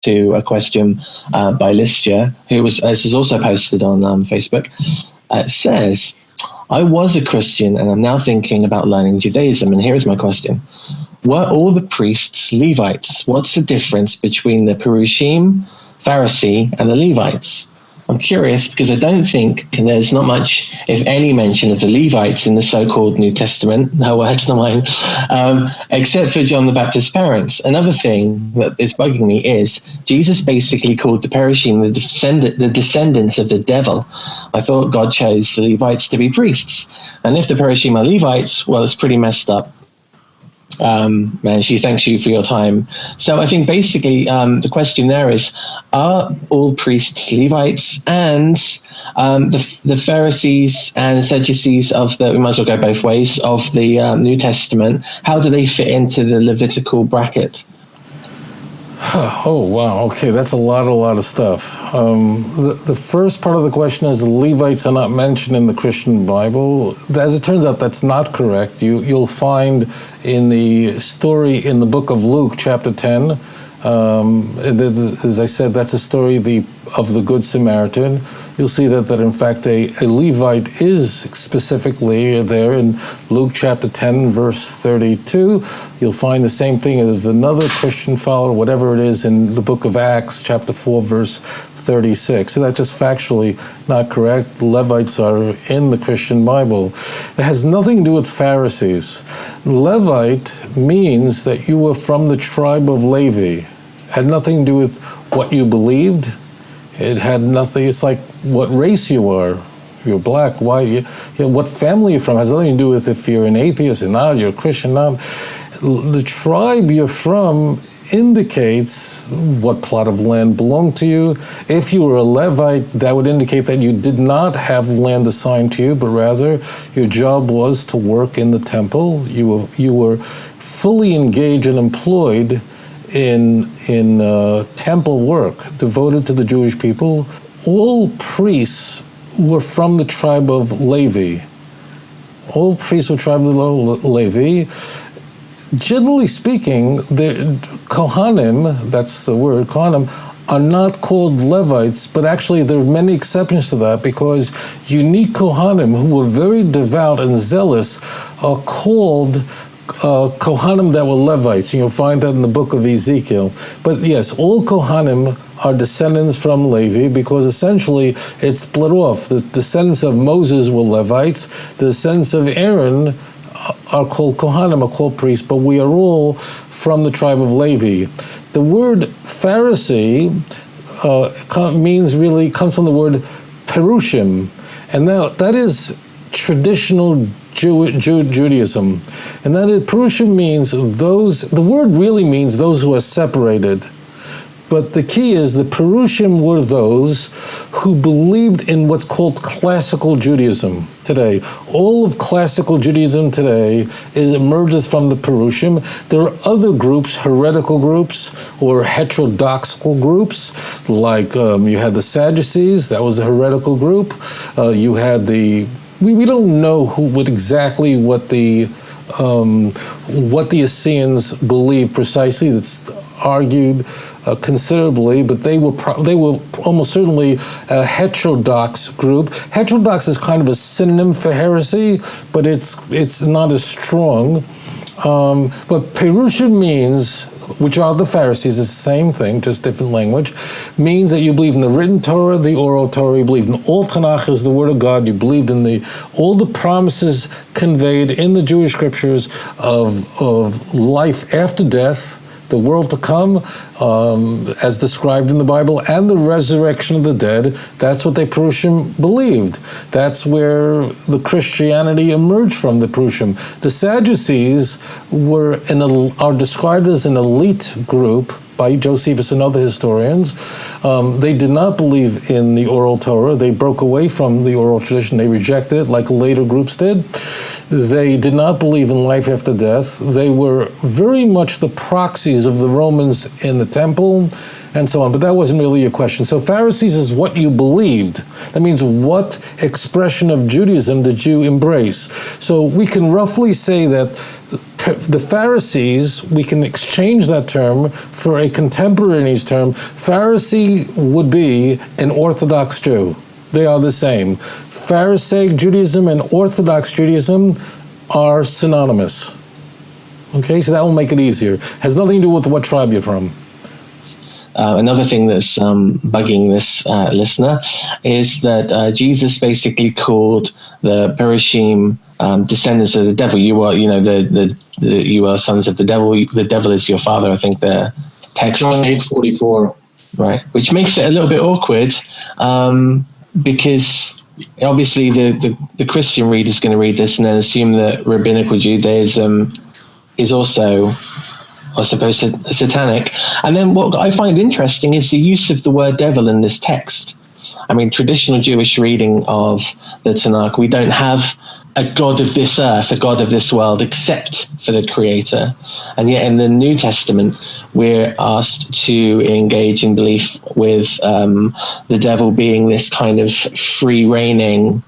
to a question by Listia, this is also posted on Facebook. It says, I was a Christian and I'm now thinking about learning Judaism. And here is my question. Were all the priests Levites? What's the difference between the Perushim, Pharisee, and the Levites? I'm curious because I don't think there's not much, if any, mention of the Levites in the so-called New Testament. No words, not mine. Except for John the Baptist's parents. Another thing that is bugging me is Jesus basically called the Perushim the descendants of the devil. I thought God chose the Levites to be priests. And if the Perushim are Levites, well, it's pretty messed up. And she thanks you for your time. So I think basically the question there is, are all priests Levites? And the Pharisees and Sadducees we might as well go both ways, of the New Testament, how do they fit into the Levitical bracket? Oh, wow. Okay, that's a lot of stuff. The first part of the question is the Levites are not mentioned in the Christian Bible. As it turns out, that's not correct. You'll find in the story in the book of Luke, chapter 10, as I said, that's a story of the Good Samaritan. You'll see that in fact a Levite is specifically there in Luke chapter 10, verse 32. You'll find the same thing as another Christian follower, whatever it is, in the book of Acts, chapter 4, verse 36. So that's just factually not correct. The Levites are in the Christian Bible. It has nothing to do with Pharisees. Levite means that you were from the tribe of Levi. It had nothing to do with what you believed. It had nothing, it's like what race you are. If you're black, white, what family you're from has nothing to do with if you're an atheist or not, you're a Christian or not. The tribe you're from indicates what plot of land belonged to you. If you were a Levite, that would indicate that you did not have land assigned to you, but rather your job was to work in the temple. You were fully engaged and employed in temple work, devoted to the Jewish people. All priests were from the tribe of Levi. All priests were tribe of Levi. Generally speaking, the Kohanim, that's the word, Kohanim, are not called Levites, but actually there are many exceptions to that, because unique Kohanim who were very devout and zealous are called Kohanim that were Levites. You'll find that in the book of Ezekiel. But yes, all Kohanim are descendants from Levi, because essentially it's split off. The descendants of Moses were Levites. The descendants of Aaron are called Kohanim, are called priests, but we are all from the tribe of Levi. The word Pharisee comes from the word Perushim, and that is traditional Judaism. And that is, Perushim means the word really means those who are separated. But the key is the Perushim were those who believed in what's called classical Judaism today. All of classical Judaism today emerges from the Perushim. There are other groups, heretical groups, or heterodoxical groups, like you had the Sadducees, that was a heretical group. You had we don't know what the Essenes believed precisely. It's argued considerably, but they were almost certainly a heterodox group. Heterodox is kind of a synonym for heresy, but it's not as strong. But Perushim means, which are the Pharisees, it's the same thing, just different language, means that you believe in the written Torah, the oral Torah, you believe in all Tanakh is the Word of God, you believed in all the promises conveyed in the Jewish scriptures of life after death, the world to come, as described in the Bible, and the resurrection of the dead. That's what the Perushim believed. That's where the Christianity emerged from, the Perushim. The Sadducees are described as an elite group by Josephus and other historians. They did not believe in the oral Torah. They broke away from the oral tradition. They rejected it, like later groups did. They did not believe in life after death. They were very much the proxies of the Romans in the temple, and so on. But that wasn't really your question. So Pharisees is what you believed. That means what expression of Judaism did you embrace? So we can roughly say that the Pharisees, we can exchange that term for a contemporaneous term. Pharisee would be an Orthodox Jew. They are the same. Pharisaic Judaism and Orthodox Judaism are synonymous. Okay, so that will make it easier. Has nothing to do with what tribe you're from. Another thing that's bugging this listener is that Jesus basically called the Perishim descendants of the devil. You are, you are sons of the devil. The devil is your father. I think the text. John 8:44. Right, which makes it a little bit awkward because obviously the Christian reader is going to read this and then assume that rabbinical Judaism is also, I suppose, satanic. And then what I find interesting is the use of the word devil in this text. I mean, traditional Jewish reading of the Tanakh, we don't have a God of this earth, a God of this world, except for the Creator. And yet in the New Testament, we're asked to engage in belief with the devil being this kind of free-reigning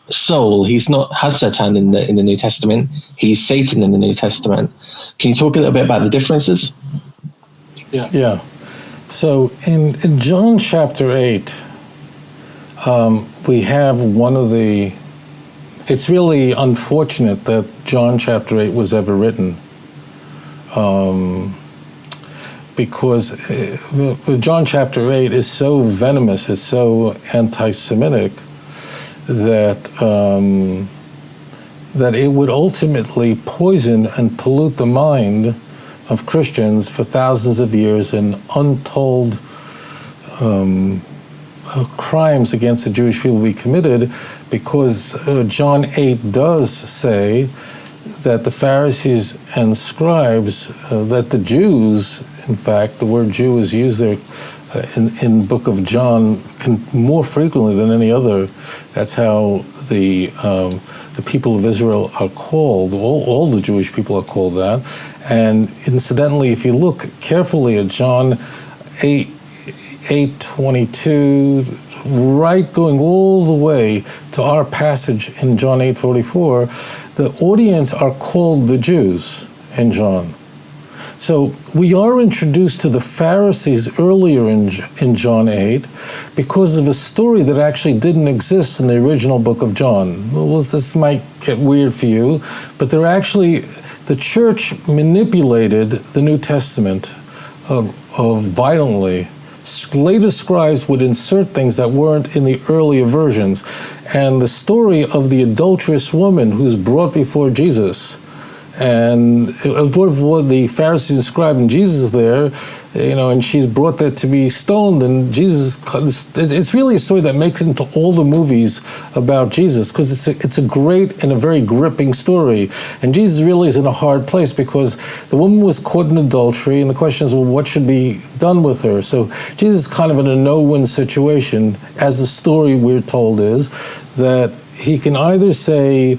soul. He's not Hasatan in the New Testament. He's Satan in the New Testament. Can you talk a little bit about the differences? Yeah. So in John chapter 8, we have one of the. It's really unfortunate that John chapter 8 was ever written, because John chapter 8 is so venomous, it's so anti-Semitic that that it would ultimately poison and pollute the mind of Christians for thousands of years, and untold crimes against the Jewish people be committed, because John 8 does say that the Pharisees and scribes, that the Jews, in fact, the word Jew is used there in book of John more frequently than any other. That's how the people of Israel are called. All the Jewish people are called that. And incidentally, if you look carefully at John 8:22, right going all the way to our passage in John 8:44, the audience are called the Jews in John. So we are introduced to the Pharisees earlier in John 8 because of a story that actually didn't exist in the original book of John. Well, this might get weird for you, but the church manipulated the New Testament violently. Later scribes would insert things that weren't in the earlier versions. And the story of the adulterous woman who's brought before Jesus, and it was brought before the Pharisees and scribes, and Jesus is there, and she's brought there to be stoned, and Jesus, it's really a story that makes it into all the movies about Jesus, because it's a great and a very gripping story. And Jesus really is in a hard place because the woman was caught in adultery, and the question is, well, what should be done with her? So Jesus is kind of in a no-win situation, as the story we're told is, that he can either say,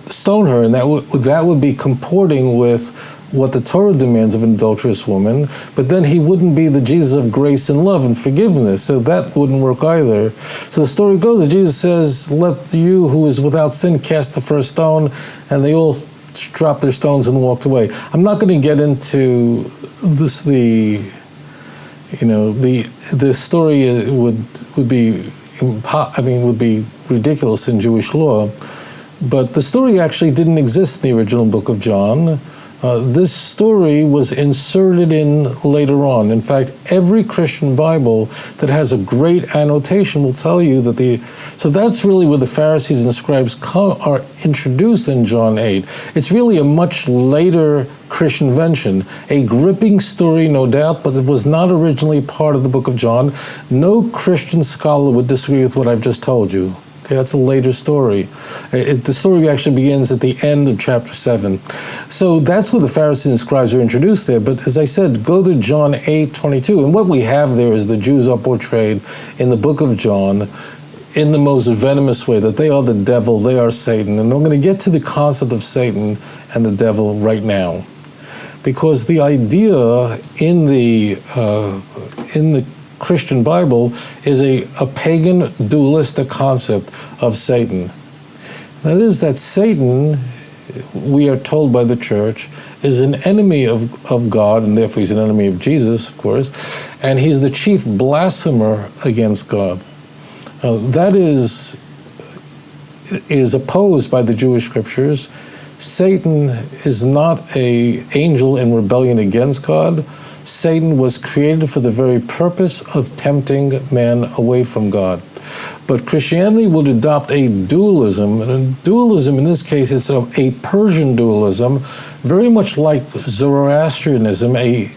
stone her, and that would be comporting with what the Torah demands of an adulterous woman, but then he wouldn't be the Jesus of grace and love and forgiveness, so that wouldn't work either. So the story goes that Jesus says, let you who is without sin cast the first stone, and they all dropped their stones and walked away. I'm not going to get into this, the story would be ridiculous in Jewish law. But the story actually didn't exist in the original book of John. This story was inserted in later on. In fact, every Christian Bible that has a great annotation will tell you that so that's really where the Pharisees and scribes are introduced in John 8. It's really a much later Christian invention, a gripping story, no doubt, but it was not originally part of the book of John. No Christian scholar would disagree with what I've just told you. Okay, that's a later story. The story actually begins at the end of chapter 7. So that's where the Pharisees and scribes are introduced there. But as I said, go to John 8:22. And what we have there is the Jews are portrayed in the book of John in the most venomous way, that they are the devil, they are Satan. And I'm going to get to the concept of Satan and the devil right now. Because the idea in the Christian Bible is a pagan dualistic concept of Satan. That is, that Satan we are told by the church, is an enemy of God, and therefore he's an enemy of Jesus, of course, and he's the chief blasphemer against God. That is opposed by the Jewish scriptures. Satan is not an angel in rebellion against God. Satan was created for the very purpose of tempting man away from God. But Christianity would adopt a dualism, and a dualism in this case is a Persian dualism, very much like Zoroastrianism, a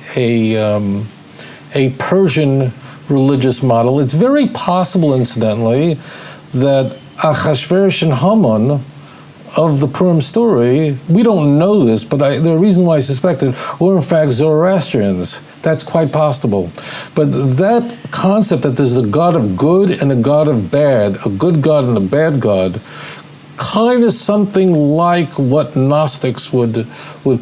Persian religious model. It's very possible, incidentally, that Achashverosh and Haman of the Purim story, we don't know this, but there are reasons why I suspect it, were in fact Zoroastrians. That's quite possible. But that concept that there's a God of good and a God of bad, a good God and a bad God, kind of something like what Gnostics would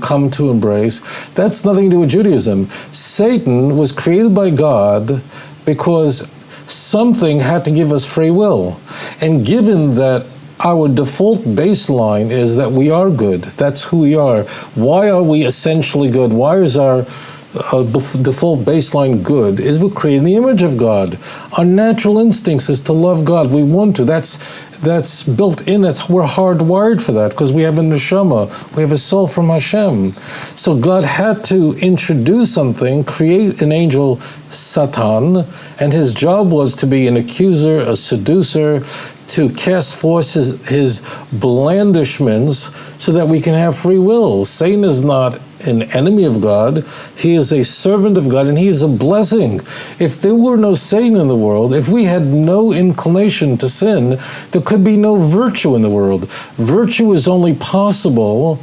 come to embrace. That's nothing to do with Judaism. Satan was created by God because something had to give us free will. And given that our default baseline is that we are good. That's who we are. Why are we essentially good? Why is our default baseline good? Is we're created in the image of God. Our natural instincts is to love God. We want to. That's built in. We're hardwired for that because we have a neshama. We have a soul from Hashem. So God had to introduce something, create an angel, Satan, and his job was to be an accuser, a seducer, to cast forth his blandishments so that we can have free will. Satan is not an enemy of God. He is a servant of God, and he is a blessing. If there were no Satan in the world, if we had no inclination to sin, there could be no virtue in the world. Virtue is only possible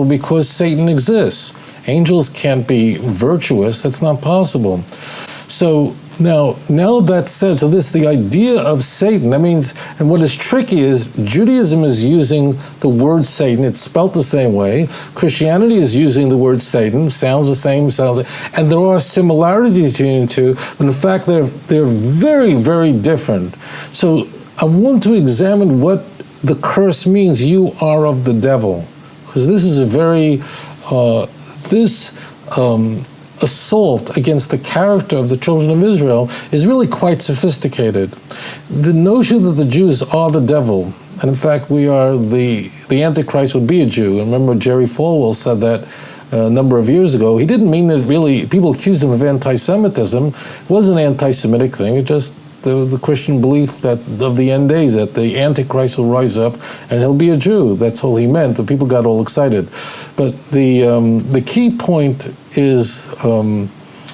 because Satan exists. Angels can't be virtuous. That's not possible. So now that's said, so the idea of Satan, that means, and what is tricky is Judaism is using the word Satan, it's spelt the same way. Christianity is using the word Satan, sounds the same, and there are similarities between the two, but in fact they're very, very different. So I want to examine what the curse means, you are of the devil, because this is a very, assault against the character of the children of Israel is really quite sophisticated. The notion that the Jews are the devil, and in fact we are the Antichrist would be a Jew. And remember Jerry Falwell said that a number of years ago. He didn't mean that really, people accused him of anti-Semitism. It wasn't an anti-Semitic thing, it just the Christian belief that of the end days, that the Antichrist will rise up and he'll be a Jew. That's all he meant, but people got all excited. But the key point is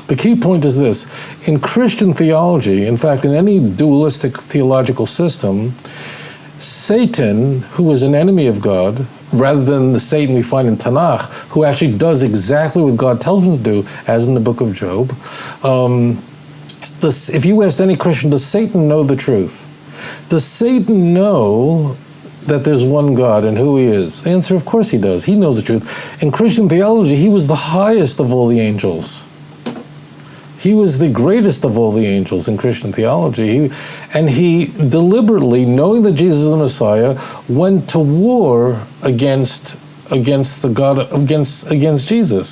this. In Christian theology, in fact, in any dualistic theological system, Satan, who is an enemy of God, rather than the Satan we find in Tanakh, who actually does exactly what God tells him to do, as in the book of Job, if you asked any Christian, does Satan know the truth? Does Satan know that there's one God and who he is? The answer, of course he does. He knows the truth. In Christian theology, he was the highest of all the angels. He was the greatest of all the angels in Christian theology. And he deliberately, knowing that Jesus is the Messiah, went to war against Jesus.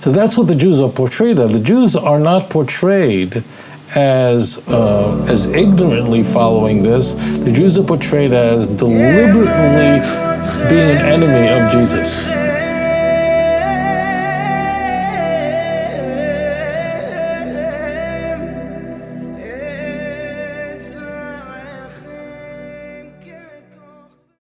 So that's what the Jews are portrayed as. The Jews are not portrayed as ignorantly following this. The Jews are portrayed as deliberately being an enemy of Jesus.